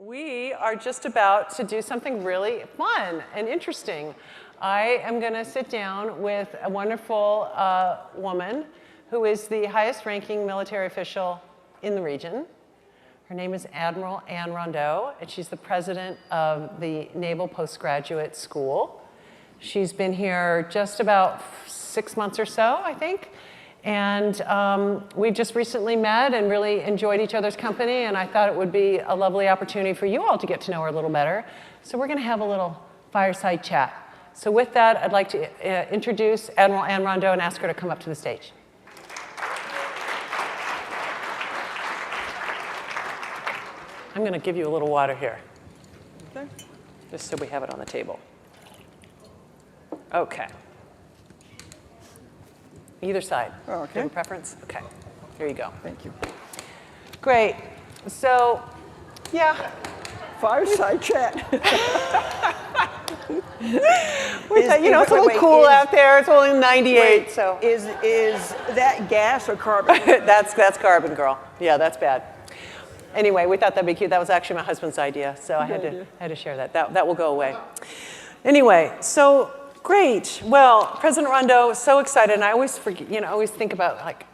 We are just about to do something really fun and interesting. I am going to sit down with a wonderful woman who is the highest ranking military official in the region. Her name is Admiral Ann Rondeau, and she's the president of the Naval Postgraduate School. She's been here just about 6 months or so, I think. And we just recently met and really enjoyed each other's company, and I thought it would be a lovely opportunity for you all to get to know her a little better. So we're going to have a little fireside chat. So with that, I'd like to introduce Admiral Ann Rondeau and ask her to come up to the stage. I'm going to give you a little water here, okay, just so we have it on the table. Okay. Either side. Oh, okay. Do you have a preference? Okay. Here you go. Thank you. Great. So, yeah. Fireside chat. You know, it's a little cool out there. It's only 98, so. Is that gas or carbon? That's carbon, girl. Yeah, that's bad. Anyway, we thought that'd be cute. That was actually my husband's idea, so I had to share that. That will go away. Anyway, so. Great. Well, President Rondeau, so excited, and I always forget, always think about, like,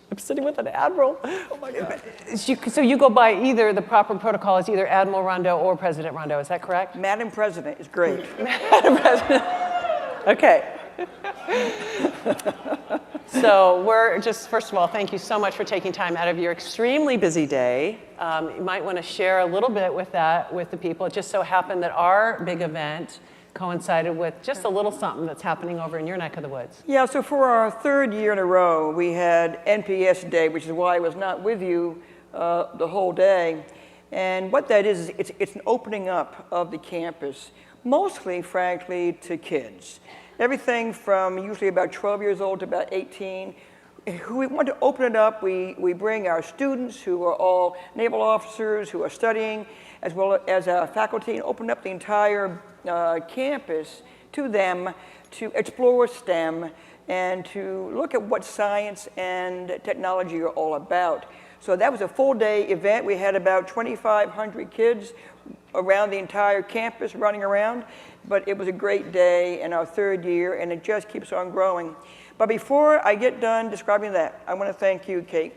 I'm sitting with an admiral. Oh my God. So you go by either, the proper protocol is either Admiral Rondeau or President Rondeau, is that correct? Madam President is great. Madam President. Okay. So we're just, first of all, thank you so much for taking time out of your extremely busy day. You might want to share a little bit with the people. It just so happened that our big event coincided with just a little something that's happening over in your neck of the woods. Yeah, so for our third year in a row, we had NPS Day, which is why I was not with you the whole day. And what that is it's an opening up of the campus, mostly, frankly, to kids. Everything from usually about 12 years old to about 18. We want to open it up. We bring our students who are all naval officers who are studying, as well as our faculty, and open up the entire campus to them to explore STEM and to look at what science and technology are all about. So that was a full day event. We had about 2,500 kids around the entire campus running around, but it was a great day in our third year, and it just keeps on growing. But before I get done describing that, I want to thank you, Kate.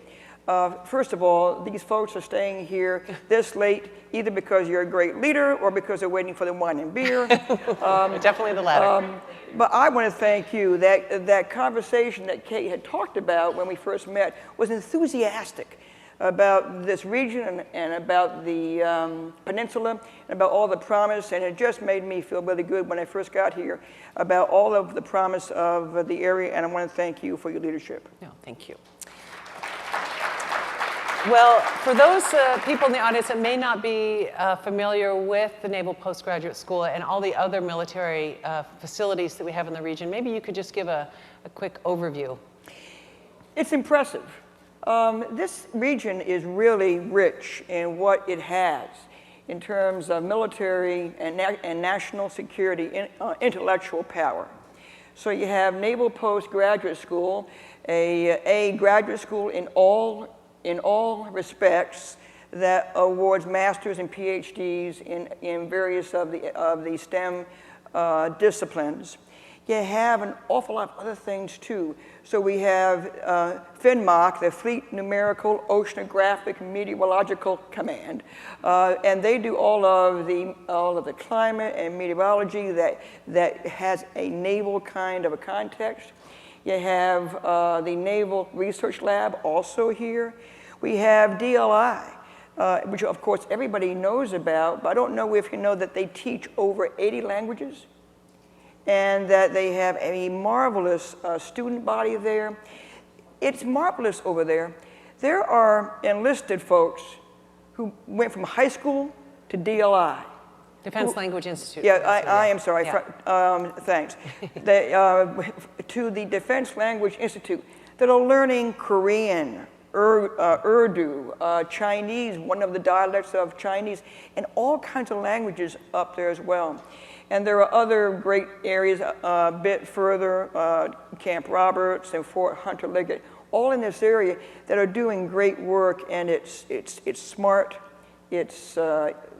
First of all, these folks are staying here this late either because you're a great leader or because they're waiting for the wine and beer. Definitely the latter. But I want to thank you. That conversation that Kate had talked about when we first met was enthusiastic about this region and about the peninsula and about all the promise, and it just made me feel really good when I first got here about all of the promise of the area, and I want to thank you for your leadership. No, thank you. Well, for those people in the audience that may not be familiar with the Naval Postgraduate School and all the other military facilities that we have in the region, maybe you could just give a quick overview. It's impressive. This region is really rich in what it has in terms of military and national security, intellectual power. So you have Naval Postgraduate School, a graduate school in all respects that awards masters and PhDs in various of the STEM disciplines. You have an awful lot of other things too. So we have FNMOC, the Fleet Numerical Oceanographic Meteorological Command, and they do all of the climate and meteorology that has a naval kind of a context. You have the Naval Research Lab also here. We have DLI, which of course everybody knows about, but I don't know if you know that they teach over 80 languages and that they have a marvelous student body there. It's marvelous over there. There are enlisted folks who went from high school to DLI. Defense Language Institute. Yeah, I am sorry. Yeah. Thanks. To the Defense Language Institute that are learning Korean, Urdu, Chinese, one of the dialects of Chinese, and all kinds of languages up there as well. And there are other great areas a bit further, Camp Roberts and Fort Hunter Liggett, all in this area that are doing great work, and it's smart, It's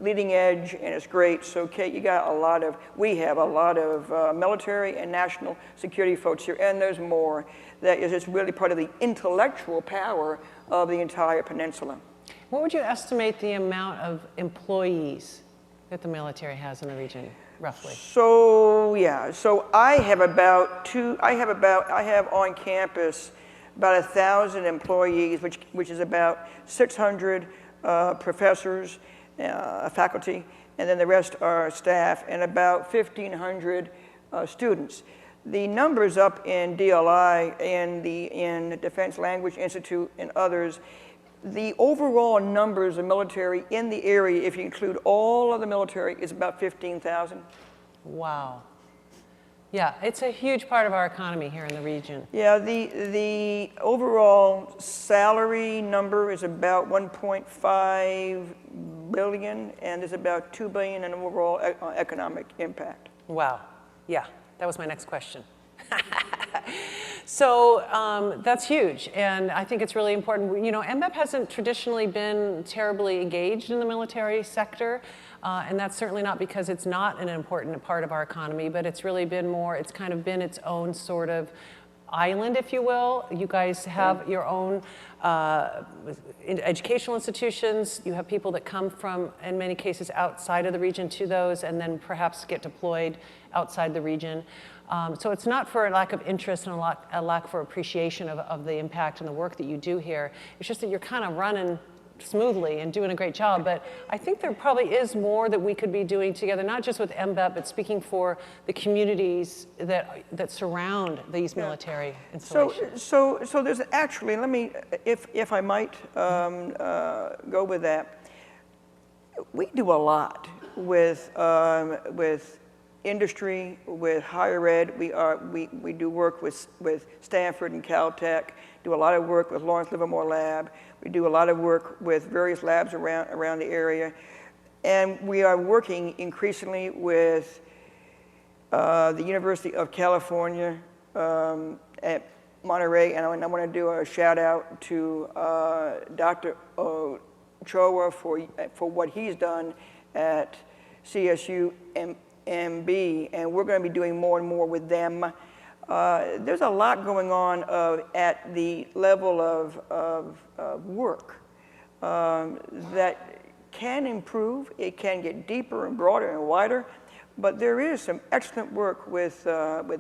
leading edge and it's great. So Kate, we have a lot of military and national security folks here, and there's more. That is just really part of the intellectual power of the entire peninsula. What would you estimate the amount of employees that the military has in the region, roughly? So yeah, so I have on campus about 1,000 employees, which is about 600 professors, faculty, and then the rest are staff, and about 1,500 students. The numbers up in DLI and in Defense Language Institute and others, the overall numbers of military in the area, if you include all of the military, is about 15,000. Wow. Yeah, it's a huge part of our economy here in the region. Yeah, the overall salary number is about 1.5 billion, and there's about 2 billion in overall economic impact. Wow. Yeah, that was my next question. So that's huge, and I think it's really important. You know, MBEP hasn't traditionally been terribly engaged in the military sector, and that's certainly not because it's not an important part of our economy, but it's really been more, it's kind of been its own sort of island, if you will. You guys have your own educational institutions. You have people that come from, in many cases, outside of the region to those, and then perhaps get deployed outside the region. So it's not for a lack of interest and a lack for appreciation of the impact and the work that you do here. It's just that you're kind of running smoothly and doing a great job. But I think there probably is more that we could be doing together, not just with MBEP, but speaking for the communities that surround these military installations. So there's actually, let me, if I might go with that. We do a lot with industry, with higher ed. We do work with Stanford and Caltech, do a lot of work with Lawrence Livermore Lab. We do a lot of work with various labs around the area. And we are working increasingly with the University of California at Monterey. And I want to do a shout out to Dr. Ochoa for what he's done at CSU MB, and we're going to be doing more and more with them. There's a lot going on at the level of work that can improve. It can get deeper and broader and wider, but there is some excellent work with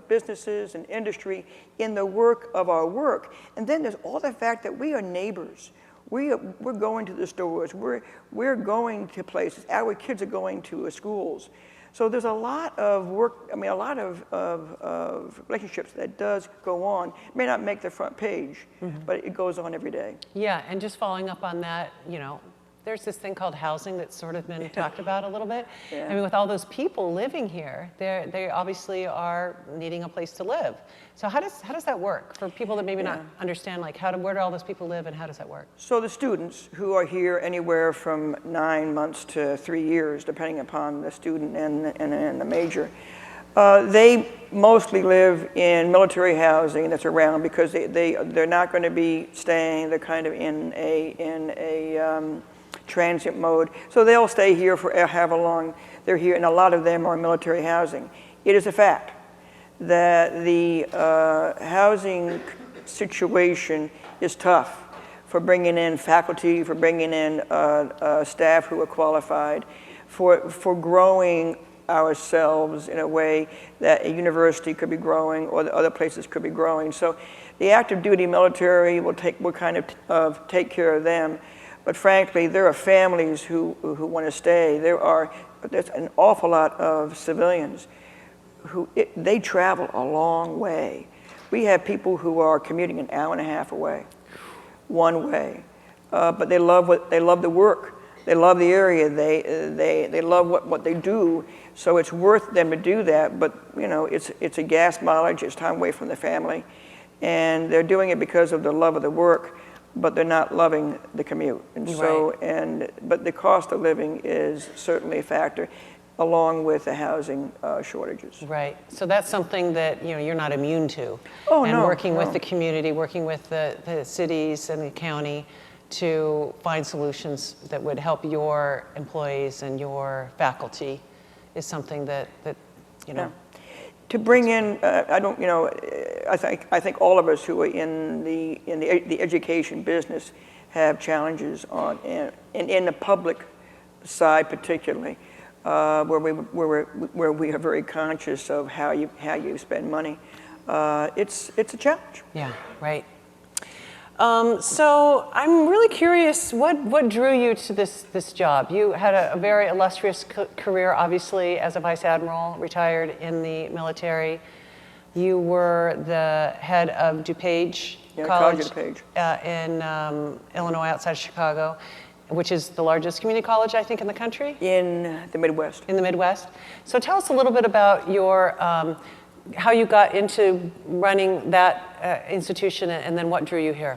businesses and industry in the work of our work. And then there's all the fact that we are neighbors. We're going to the stores. We're going to places. Our kids are going to schools. So there's a lot of work, a lot of relationships that does go on. It may not make the front page, but it goes on every day. Yeah, and just following up on that, you know, there's this thing called housing that's sort of been talked about a little bit. Yeah. I mean, with all those people living here, they obviously are needing a place to live. So how does that work for people that maybe not understand, like where do all those people live and how does that work? So the students who are here anywhere from 9 months to 3 years, depending upon the student and the major, they mostly live in military housing that's around because they're not going to be staying. They're kind of in a transient mode. So they'll stay here for however long they're here, and a lot of them are in military housing. It is a fact that the housing situation is tough for bringing in faculty, for bringing in staff who are qualified, for growing ourselves in a way that a university could be growing or the other places could be growing. So the active duty military will kind of take care of them. But frankly, there are families who want to stay. There's an awful lot of civilians they travel a long way. We have people who are commuting an hour and a half away, one way, but they love the work. They love the area. They love what they do. So it's worth them to do that. But you know, it's a gas mileage. It's time away from the family, and they're doing it because of the love of the work. But they're not loving the commute, and but the cost of living is certainly a factor, along with the housing shortages. Right. So that's something that you're not immune to. Oh, and no. Working with the community, working with the cities and the county to find solutions that would help your employees and your faculty is something that you know. Yeah. To bring in, I don't, you know, I think all of us who are in the education business have challenges on in the public side particularly, where we are very conscious of how you spend money. It's a challenge. Yeah, right. So I'm really curious, what drew you to this job? You had a very illustrious career, obviously, as a vice admiral, retired in the military. You were the head of DuPage College in Illinois, outside of Chicago, which is the largest community college, I think, in the country? In the Midwest. In the Midwest. So tell us a little bit about your how you got into running that institution, and then what drew you here.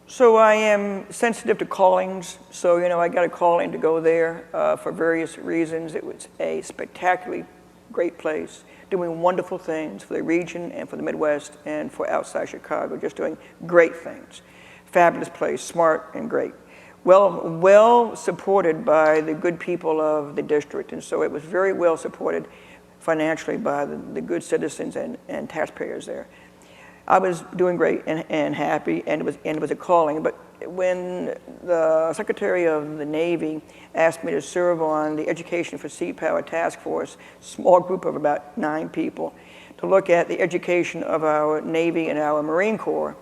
So I am sensitive to callings. So, you know, I got a calling to go there for various reasons. It was a spectacularly great place, doing wonderful things for the region and for the Midwest and for outside Chicago, just doing great things. Fabulous place, smart and great. Well supported by the good people of the district, and so it was very well supported financially by the good citizens and taxpayers there. I was doing great and happy, and it was a calling. But when the Secretary of the Navy asked me to serve on the Education for Sea Power Task Force, small group of about 9 people, to look at the education of our Navy and our Marine Corps,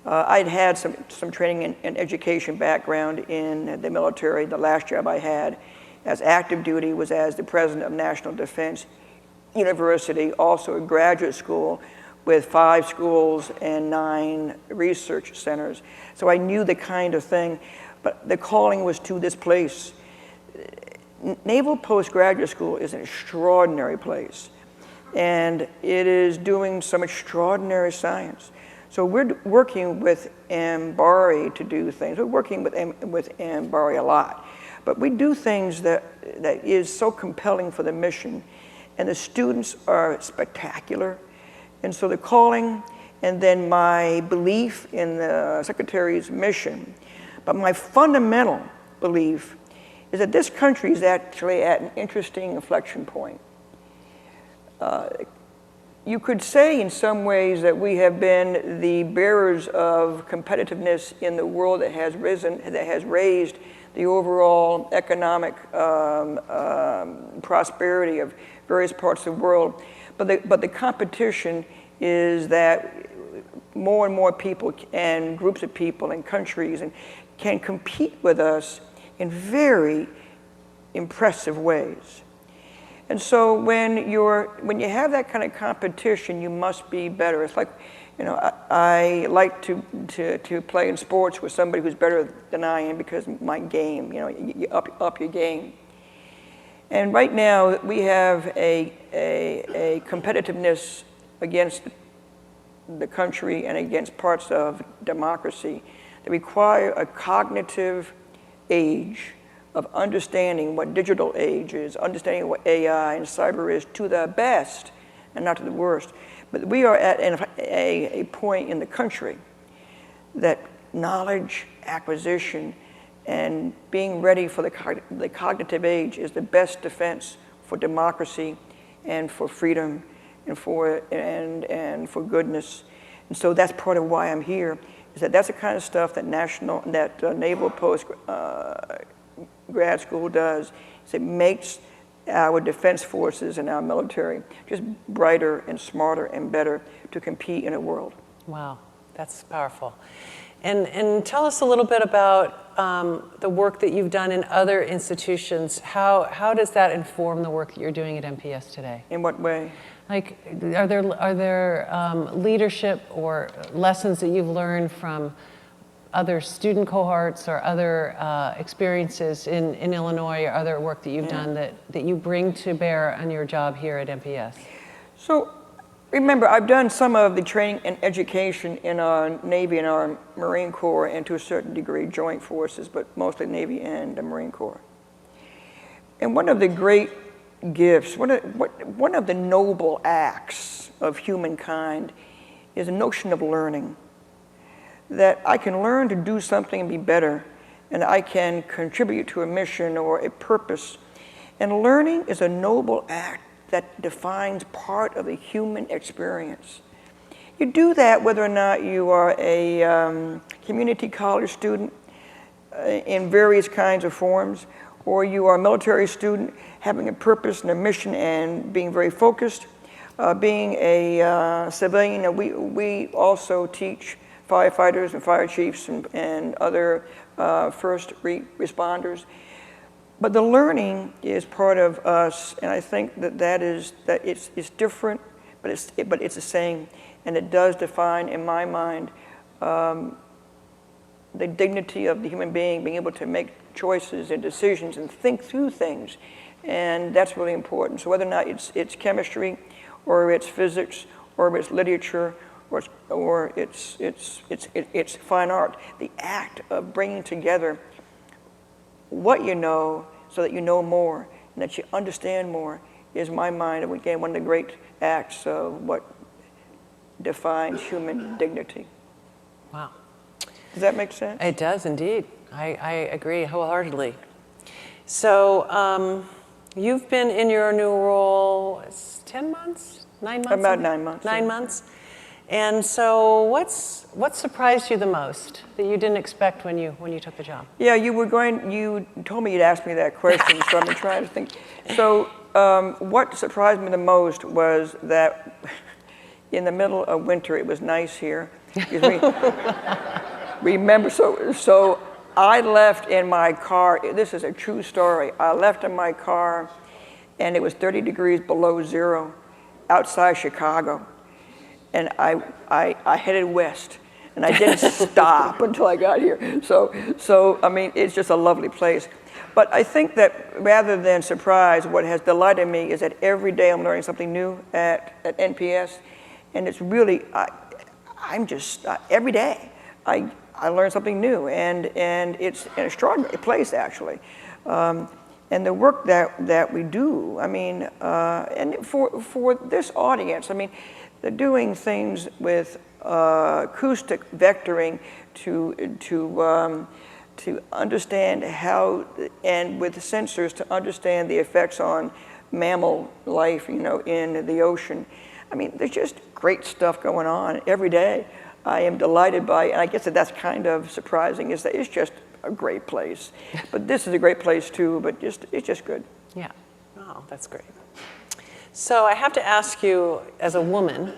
I'd had some training and education background in the military. The last job I had as active duty was as the president of National Defense University, also a graduate school with 5 schools and 9 research centers. So I knew the kind of thing, but the calling was to this place. Naval Postgraduate School is an extraordinary place, and it is doing some extraordinary science. So we're working with MBEP to do things. We're working with MBEP a lot, but we do things that is so compelling for the mission, and the students are spectacular. And so the calling, and then my belief in the Secretary's mission, but my fundamental belief is that this country is actually at an interesting inflection point. You could say in some ways that we have been the bearers of competitiveness in the world that has raised the overall economic prosperity of various parts of the world. But the competition is that more and more people and groups of people and countries can compete with us in very impressive ways. And so when you have that kind of competition, you must be better. It's like, you know, I like to play in sports with somebody who's better than I am because my game, you know, you up your game. And right now we have a competitiveness against the country and against parts of democracy that require a cognitive age of understanding what digital age is, understanding what AI and cyber is to the best and not to the worst. But we are at a point in the country that knowledge acquisition and being ready for the cognitive age is the best defense for democracy and for freedom and for goodness. And so that's part of why I'm here, is that's the kind of stuff that Naval Post grad school does. Is it makes our defense forces and our military just brighter and smarter and better to compete in a world. Wow, that's powerful. And tell us a little bit about the work that you've done in other institutions. How does that inform the work that you're doing at MPS today? In what way? Like, are there leadership or lessons that you've learned from other student cohorts or other experiences in Illinois or other work that you've done that you bring to bear on your job here at MPS? So remember, I've done some of the training and education in our Navy and our Marine Corps, and to a certain degree joint forces, but mostly Navy and the Marine Corps. And one of the great gifts, one of the noble acts of humankind is a notion of learning. that I can learn to do something and be better, and I can contribute to a mission or a purpose. And learning is a noble act that defines part of the human experience. You do that whether or not you are a community college student in various kinds of forms, or you are a military student having a purpose and a mission and being very focused. Being a civilian, we also teach firefighters and fire chiefs and other first responders. But the learning is part of us, and I think that it's different, but it's the same, and it does define, in my mind, the dignity of the human being able to make choices and decisions and think through things, and that's really important. So whether or not it's chemistry, or it's physics, or it's literature, or it's fine art, the act of bringing together what you know so that you know more and that you understand more is, in my mind, again, one of the great acts of what defines human dignity. Wow. Does that make sense? It does indeed. I agree wholeheartedly. So you've been in your new role 10 months? 9 months? About 9 months. 9 months. And so what surprised you the most that you didn't expect when you took the job? Yeah, you told me you'd ask me that question, so I've been trying to think. So what surprised me the most was that in the middle of winter, it was nice here. Remember, so I left in my car, this is a true story, I left in my car and it was 30 degrees below zero outside Chicago. And I headed west, and I didn't stop until I got here. So I mean, it's just a lovely place. But I think that rather than surprise, what has delighted me is that every day I'm learning something new at NPS, and it's really, I'm just, every day I learn something new, and it's an extraordinary place, actually. And the work that we do, I mean, and for this audience, I mean, they're doing things with acoustic vectoring to understand how, and with sensors to understand the effects on mammal life, you know, in the ocean. I mean, there's just great stuff going on every day. I am delighted by, and I guess that's kind of surprising, is that it's just a great place. But this is a great place too, but it's just good. Yeah, oh, that's great. So I have to ask you, as a woman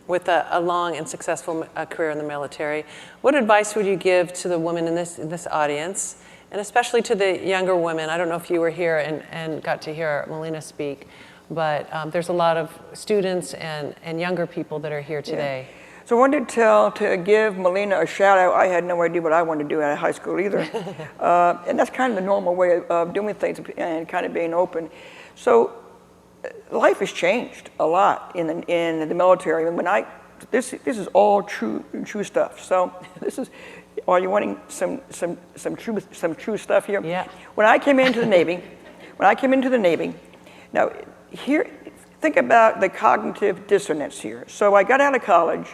with a long and successful career in the military, what advice would you give to the women in this audience, and especially to the younger women? I don't know if you were here and got to hear Melina speak, but there's a lot of students and younger people that are here today. Yeah. So I wanted to give Melina a shout out. I had no idea what I wanted to do out of high school either. And that's kind of the normal way of doing things and kind of being open. So life has changed a lot in the military. And when this is all true stuff. So this is, are you wanting some true stuff here? Yeah. When I came into the Navy, now here, think about the cognitive dissonance here. So I got out of college,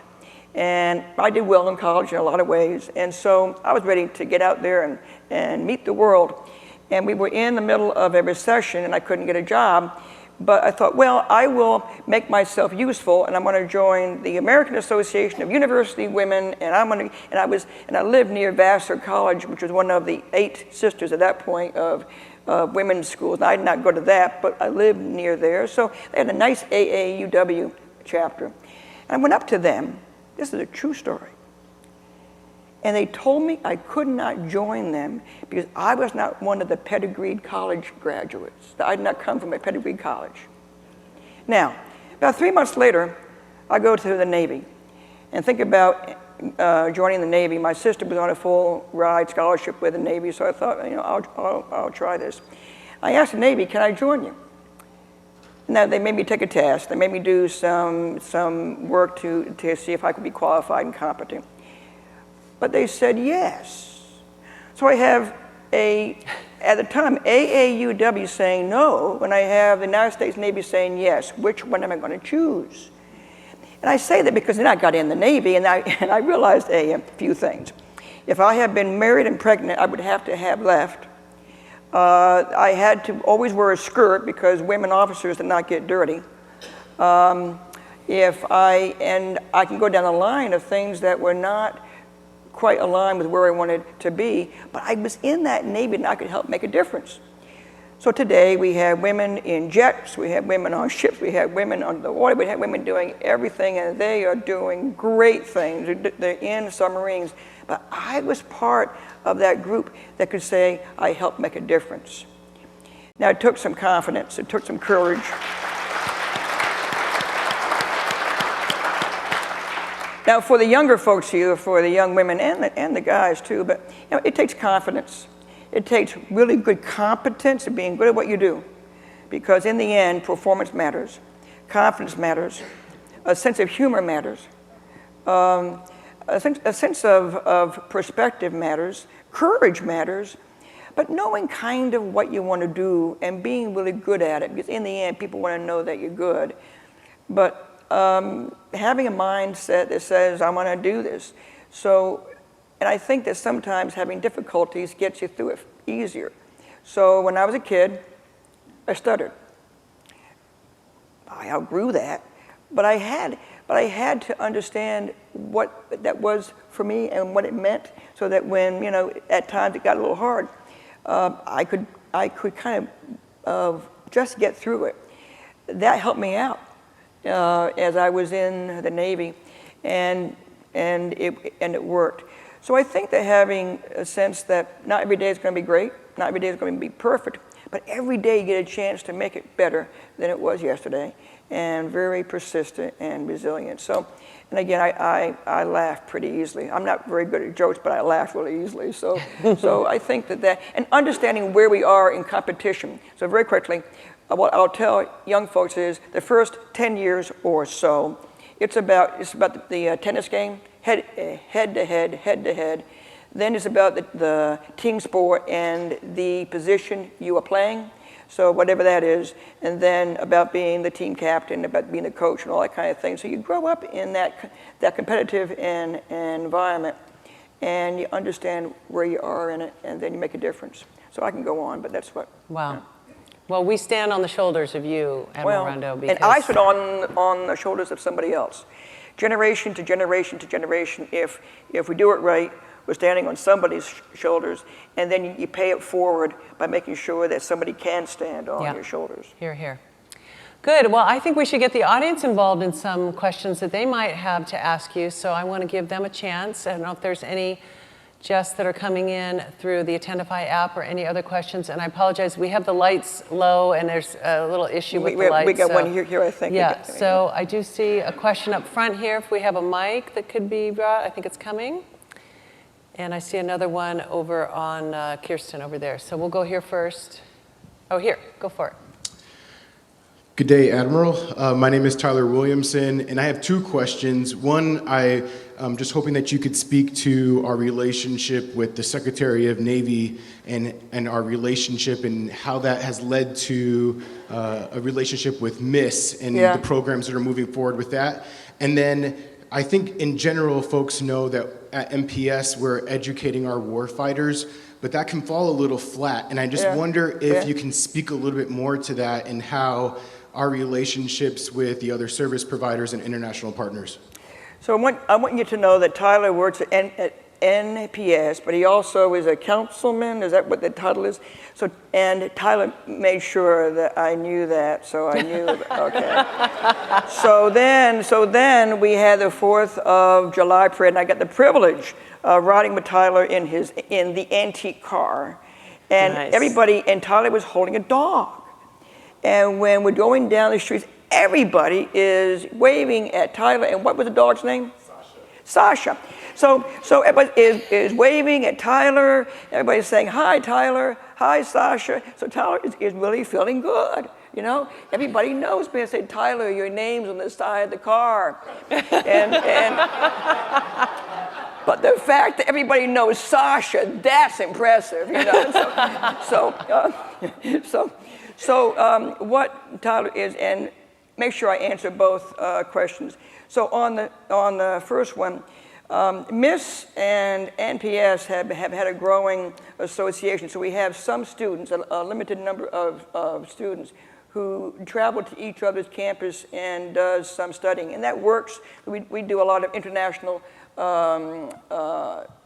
and I did well in college in a lot of ways, and so I was ready to get out there and meet the world. And we were in the middle of a recession, and I couldn't get a job. But I thought, well, I will make myself useful, and I'm going to join the American Association of University Women, and I lived near Vassar College, which was one of the 8 sisters at that point of women's schools. Now, I did not go to that, but I lived near there. So they had a nice AAUW chapter. And I went up to them. This is a true story. And they told me I could not join them because I was not one of the pedigreed college graduates. I did not come from a pedigreed college. Now, about 3 months later, I go to the Navy and think about joining the Navy. My sister was on a full ride scholarship with the Navy, so I thought, you know, I'll try this. I asked the Navy, can I join you? Now, they made me take a test. They made me do some work to see if I could be qualified and competent. But they said yes. So I have at the time, AAUW saying no, and I have the United States Navy saying yes. Which one am I going to choose? And I say that because then I got in the Navy and I realized a few things. If I had been married and pregnant, I would have to have left. I had to always wear a skirt because women officers did not get dirty. And I can go down the line of things that were not quite aligned with where I wanted to be, but I was in that Navy and I could help make a difference. So today we have women in jets, we have women on ships, we have women on the water, we have women doing everything, and they are doing great things. They're in submarines. But I was part of that group that could say, I helped make a difference. Now, it took some confidence, it took some courage. Now, for the younger folks here, for the young women and the guys too, but it takes confidence. It takes really good competence of being good at what you do, because in the end, performance matters, confidence matters, a sense of humor matters, a sense of perspective matters, courage matters, but knowing kind of what you want to do and being really good at it, because in the end, people want to know that you're good. But having a mindset that says, I want to do this. And I think that sometimes having difficulties gets you through it easier. So when I was a kid, I stuttered. I outgrew that, but I had to understand what that was for me and what it meant, so that when, at times it got a little hard, I could kind of just get through it. That helped me out as I was in the Navy, and it worked. So I think that having a sense that not every day is going to be great, not every day is going to be perfect, but every day you get a chance to make it better than it was yesterday, and very persistent and resilient. So, and again, I laugh pretty easily. I'm not very good at jokes, but I laugh really easily. So, I think that, and understanding where we are in competition. So very quickly, what I'll tell young folks is the first 10 years or so, it's about the tennis game, head to head. Then it's about the team sport and the position you are playing. So whatever that is, and then about being the team captain, about being the coach and all that kind of thing. So you grow up in that competitive environment, and you understand where you are in it, and then you make a difference. So I can go on, but that's what. Wow. Yeah. Well, we stand on the shoulders of you, Admiral Rondeau. And I stood on the shoulders of somebody else. Generation to generation to generation, if we do it right, we're standing on somebody's shoulders, and then you pay it forward by making sure that somebody can stand on your shoulders. Hear, hear. Good. Well, I think we should get the audience involved in some questions that they might have to ask you, so I want to give them a chance. I don't know if there's any just that are coming in through the Attendify app or any other questions, and I apologize, we have the lights low and there's a little issue with the lights. We got one here, I think. Yeah, so I do see a question up front here. If we have a mic that could be brought, I think it's coming. And I see another one over on Kirsten over there. So we'll go here first. Oh, here, go for it. Good day, Admiral. My name is Tyler Williamson, and I have two questions. One, I'm just hoping that you could speak to our relationship with the Secretary of Navy and our relationship and how that has led to a relationship with MISS and the programs that are moving forward with that. And then I think in general, folks know that at MPS, we're educating our warfighters, but that can fall a little flat. And I just wonder if you can speak a little bit more to that and how our relationships with the other service providers and international partners. So I want you to know that Tyler works at NPS, but he also is a councilman. Is that what the title is? So, and Tyler made sure that I knew that, so I knew. Okay. So then we had the 4th of July parade, and I got the privilege of riding with Tyler in the antique car, and everybody, and Tyler was holding a dog, and when we're going down the streets, everybody is waving at Tyler, and what was the dog's name? Sasha. So everybody is waving at Tyler. Everybody's saying, hi, Tyler. Hi, Sasha. So Tyler is really feeling good. You know, everybody knows me. I say, Tyler, your name's on the side of the car. But the fact that everybody knows Sasha, that's impressive. You know. So what Tyler is, and make sure I answer both questions. So on the first one, MIS and NPS have had a growing association. So we have some students, a limited number of students, who travel to each other's campus and does some studying. And that works. We do a lot of international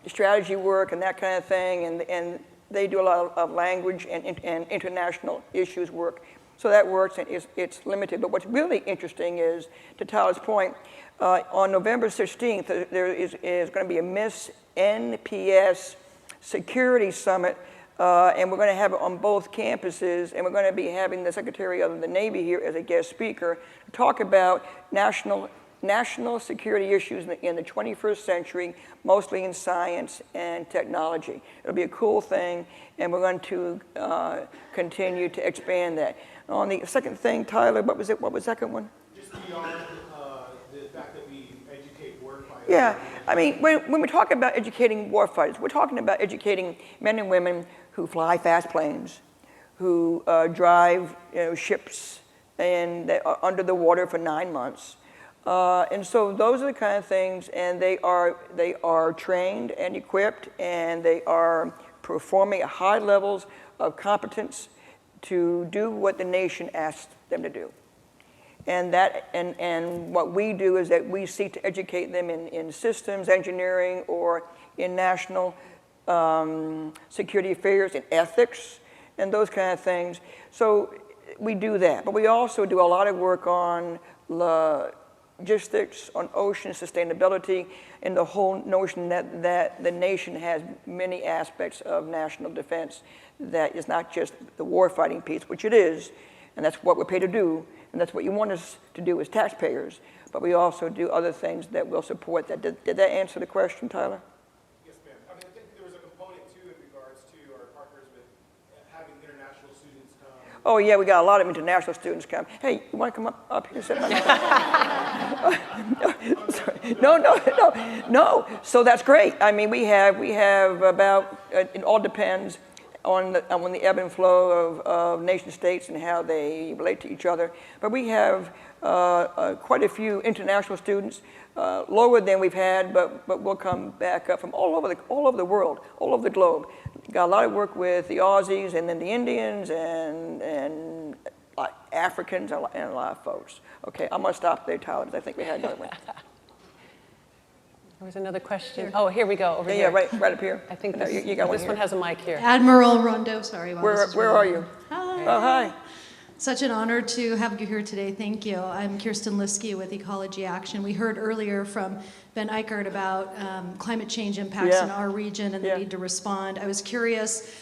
strategy work and that kind of thing, and they do a lot of language and international issues work. So that works, and it's limited. But what's really interesting is, to Tyler's point, on November 16th, there is going to be a MIS NPS Security Summit, and we're going to have it on both campuses, and we're going to be having the Secretary of the Navy here as a guest speaker to talk about national security issues in the 21st century, mostly in science and technology. It'll be a cool thing, and we're going to continue to expand that. On the second thing, Tyler, what was it? What was the second one? Just beyond the fact that we educate warfighters. Yeah, I mean, when we talk about educating warfighters, we're talking about educating men and women who fly fast planes, who drive ships and that are under the water for 9 months. And so those are the kind of things, and they are trained and equipped, and they are performing at high levels of competence to do what the nation asks them to do. And what we do is that we seek to educate them in systems engineering or in national security affairs, in ethics, and those kind of things. So we do that, but we also do a lot of work on logistics, on ocean sustainability, and the whole notion that the nation has many aspects of national defense that is not just the warfighting piece, which it is, and that's what we're paid to do, and that's what you want us to do as taxpayers, but we also do other things that will support that. Did that answer the question, Tyler? Yes, ma'am. I mean, I think there was a component, too, in regards to our partners with having international students come. Oh, yeah, we got a lot of international students come. Hey, you want to come up here? No. So that's great. I mean, we have about, it all depends on the ebb and flow of nation states and how they relate to each other. But we have quite a few international students, lower than we've had, but we'll come back up from all over the world, all over the globe. Got a lot of work with the Aussies and then the Indians and Africans and a lot of folks. Okay, I'm gonna stop there, Tyler, because I think we had another one. There was another question. Oh, here we go, over here. Yeah, right up here. I think No, you got this one has a mic here. Admiral Rondeau, sorry. Where are you? Hi. Oh, hi. Such an honor to have you here today. Thank you. I'm Kirsten Liskey with Ecology Action. We heard earlier from Ben Eichert about climate change impacts in our region and the need to respond. I was curious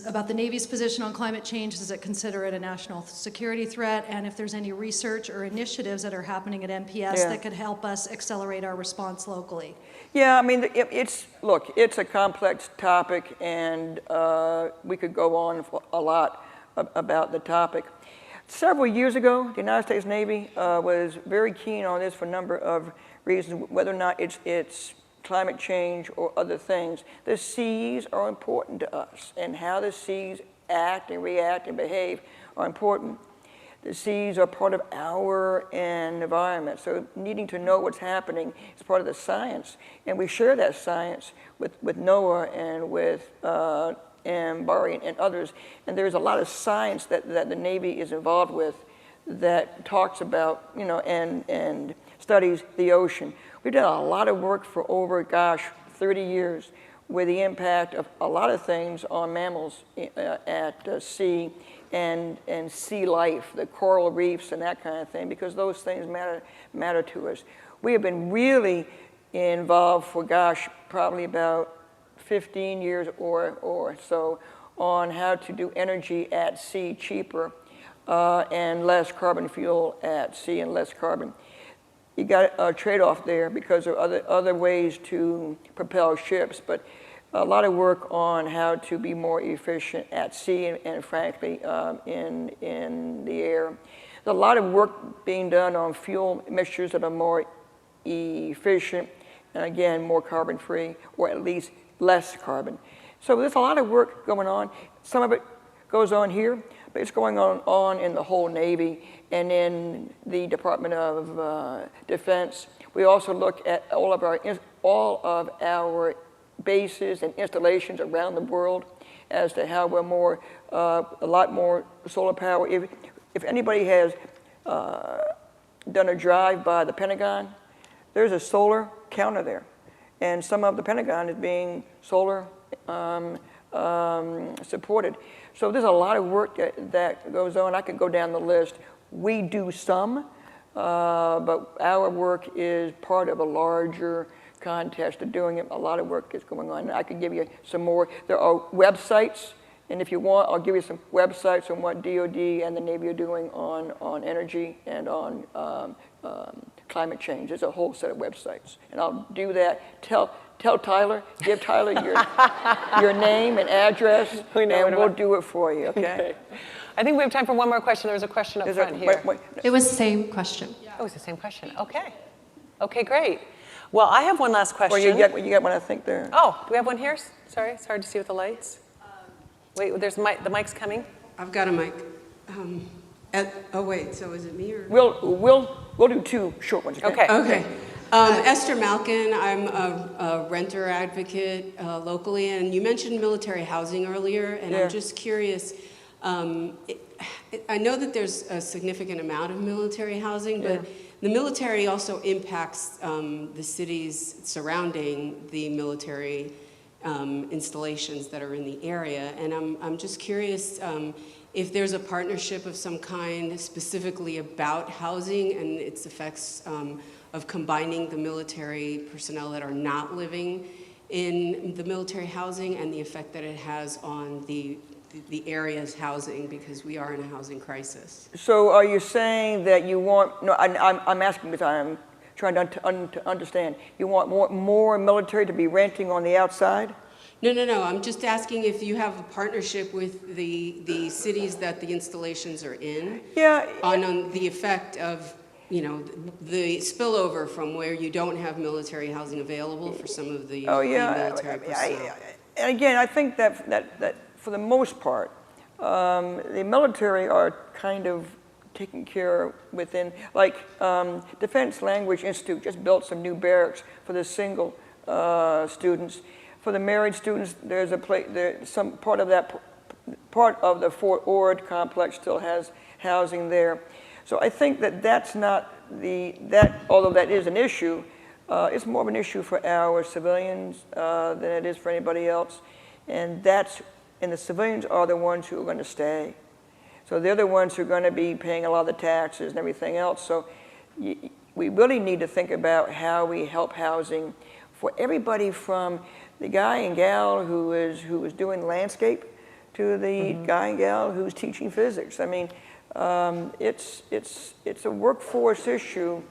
about the Navy's position on climate change. Does it consider it a national security threat? And if there's any research or initiatives that are happening at MPS that could help us accelerate our response locally? Yeah, I mean, it's a complex topic, and we could go on for a lot about the topic. Several years ago, the United States Navy was very keen on this for a number of reasons, whether or not it's climate change or other things. The seas are important to us, and how the seas act and react and behave are important. The seas are part of our environment, so needing to know what's happening is part of the science, and we share that science with NOAA and with Barry and others, and there's a lot of science that the Navy is involved with that talks about, and studies the ocean. We've done a lot of work for over, 30 years with the impact of a lot of things on mammals at sea and sea life, the coral reefs and that kind of thing, because those things matter to us. We have been really involved for, probably about 15 years or so on how to do energy at sea cheaper and less carbon fuel at sea and less carbon. You got a trade-off there because there are other ways to propel ships, but a lot of work on how to be more efficient at sea and frankly in the air. There's a lot of work being done on fuel mixtures that are more efficient and again more carbon-free, or at least less carbon. So there's a lot of work going on. Some of it goes on here. but it's going on in the whole Navy and in the Department of Defense. We also look at all of our bases and installations around the world as to how we're a lot more solar power. If anybody has done a drive by the Pentagon, there's a solar counter there. And some of the Pentagon is being solar supported. So there's a lot of work that goes on. I could go down the list. We do some, but our work is part of a larger contest of doing it. A lot of work is going on. I could give you some more. There are websites, and if you want, I'll give you some websites on what DoD and the Navy are doing on energy and on climate change. There's a whole set of websites, and I'll do that. Tell Tyler, give Tyler your name and address, and we'll do it for you, okay? I think we have time for one more question. There was a question up front here. Wait. It was the same question. Oh, it's the same question. Okay. Okay, great. Well, I have one last question. Well, you got one, I think, there. Oh, do we have one here? Sorry, it's hard to see with the lights. Wait, there's the mic's coming. I've got a mic. Oh wait, so is it me or? We'll do two short ones. Okay. Okay. Esther Malkin, I'm a renter advocate locally, and you mentioned military housing earlier, and I'm just curious. I know that there's a significant amount of military housing, but the military also impacts the cities surrounding the military installations that are in the area, and I'm just curious if there's a partnership of some kind specifically about housing and its effects of combining the military personnel that are not living in the military housing and the effect that it has on the area's housing, because we are in a housing crisis. So are you saying that you want, no, I'm asking because I'm trying to understand. You want more military to be renting on the outside? No. I'm just asking if you have a partnership with the cities that the installations are in. On the effect of, the spillover from where you don't have military housing available for some of the military personnel. And again, I think that for the most part, the military are kind of taken care within, like Defense Language Institute just built some new barracks for the single students. For the married students, there's some part of the Fort Ord complex still has housing there. So I think that's not although that is an issue, it's more of an issue for our civilians than it is for anybody else. And the civilians are the ones who are going to stay. So they're the ones who are going to be paying a lot of the taxes and everything else. So we really need to think about how we help housing for everybody, from the guy and gal who is doing landscape to the guy and gal who's teaching physics. I mean, it's a workforce issue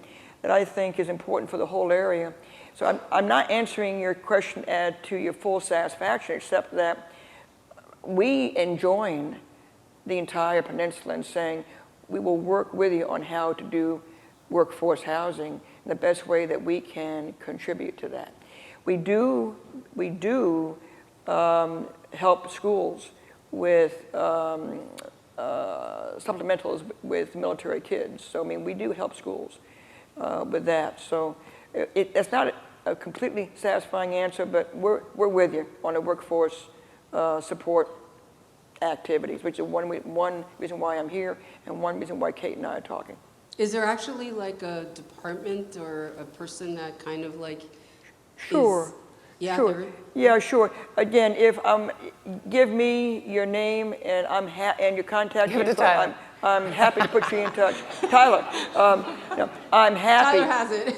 that I think is important for the whole area. So I'm not answering your question to your full satisfaction, except that we enjoin the entire peninsula and saying we will work with you on how to do workforce housing in the best way that we can contribute to that. We do help schools with supplementals with military kids. So, I mean, we do help schools with that. So it's not a completely satisfying answer, but we're with you on the workforce support activities, which is one reason why I'm here and one reason why Kate and I are talking. Is there actually like a department or a person that kind of like Sure. Sure. Again, if give me your name and and your contact info. I'm happy to put you in touch. Tyler, I'm happy. Tyler has it.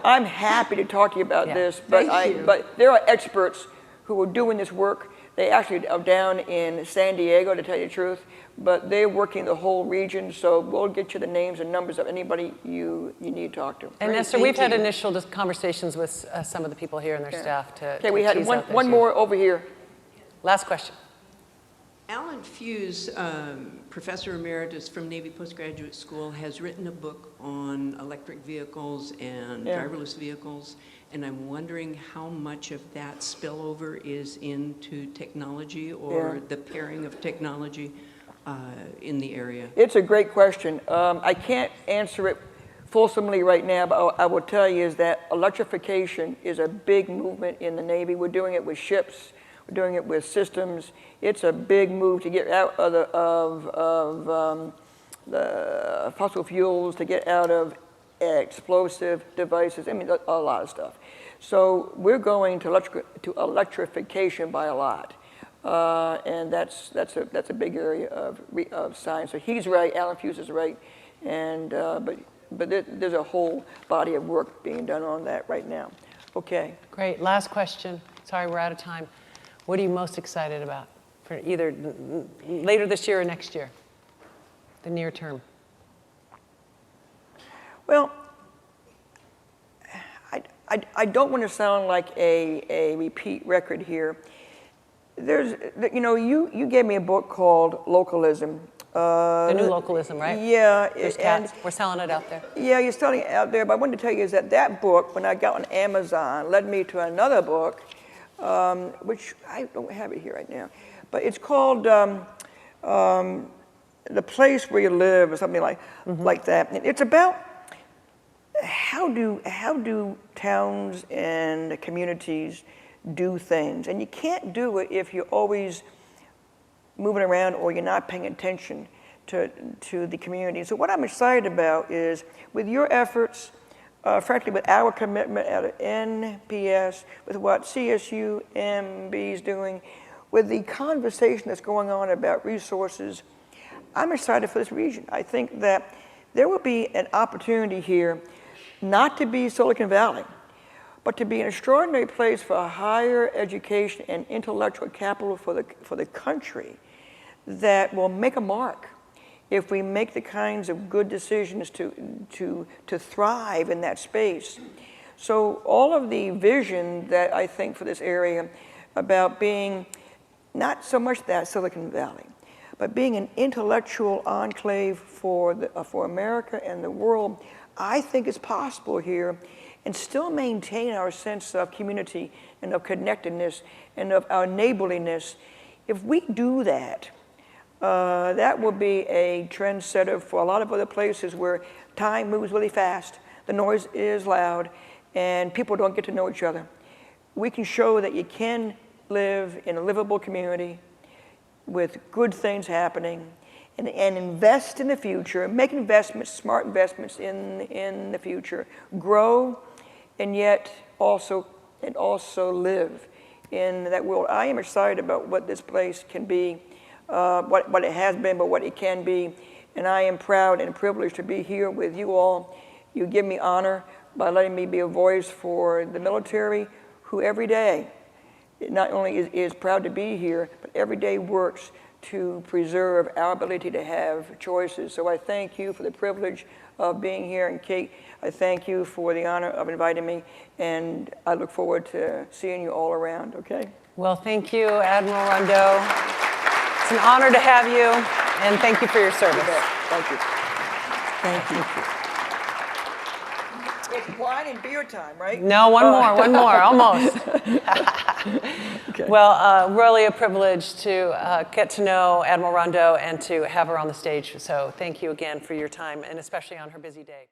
I'm happy to talk to you about this. But there are experts who are doing this work. They actually are down in San Diego, to tell you the truth, but they're working the whole region, so we'll get you the names and numbers of anybody you need to talk to. And Esther, we've had initial conversations with some of the people here and their staff to we had one more over here. Last question. Alan Fuse, Professor Emeritus from Navy Postgraduate School, has written a book on electric vehicles and driverless vehicles, and I'm wondering how much of that spillover is into technology or the pairing of technology in the area? It's a great question. I can't answer it fulsomely right now, but I will tell you is that electrification is a big movement in the Navy. We're doing it with ships. We're doing it with systems. It's a big move to get out of the fossil fuels, to get out of explosive devices. I mean, a lot of stuff. So we're going to electrification by a lot. And that's a big area of science. So he's right, Alan Fuse is right, and but there's a whole body of work being done on that right now. Okay. Great. Last question. Sorry, we're out of time. What are you most excited about for either later this year or next year, the near term? Well, I don't want to sound like a repeat record here. You gave me a book called Localism. The new localism, right? Yeah. We're selling it out there. Yeah, you're selling it out there, but I wanted to tell you is that book, when I got on Amazon, led me to another book, which I don't have it here right now, but it's called The Place Where You Live, or something like that. And it's about how do towns and communities do things, and you can't do it if you're always moving around or you're not paying attention to the community. So what I'm excited about is with your efforts, frankly, with our commitment at NPS, with what CSUMB is doing, with the conversation that's going on about resources, I'm excited for this region. I think that there will be an opportunity here not to be Silicon Valley, but to be an extraordinary place for higher education and intellectual capital for the country that will make a mark if we make the kinds of good decisions to thrive in that space. So all of the vision that I think for this area about being not so much that Silicon Valley, but being an intellectual enclave for America and the world, I think is possible here, and still maintain our sense of community and of connectedness and of our neighborliness. If we do that, that will be a trendsetter for a lot of other places where time moves really fast, the noise is loud, and people don't get to know each other. We can show that you can live in a livable community with good things happening, and invest in the future, make investments, smart investments in the future, grow, and yet also live in that world. I am excited about what this place can be, what it has been, but what it can be, and I am proud and privileged to be here with you all. You give me honor by letting me be a voice for the military, who every day not only is proud to be here, but every day works to preserve our ability to have choices. So I thank you for the privilege of being here, and Kate, I thank you for the honor of inviting me, and I look forward to seeing you all around, okay? Well, thank you, Admiral Rondeau. It's an honor to have you, and thank you for your service. Thank you. Thank you. It's wine and beer time, right? No, one more, almost. Okay. Well, really a privilege to get to know Admiral Rondeau and to have her on the stage. So thank you again for your time, and especially on her busy day.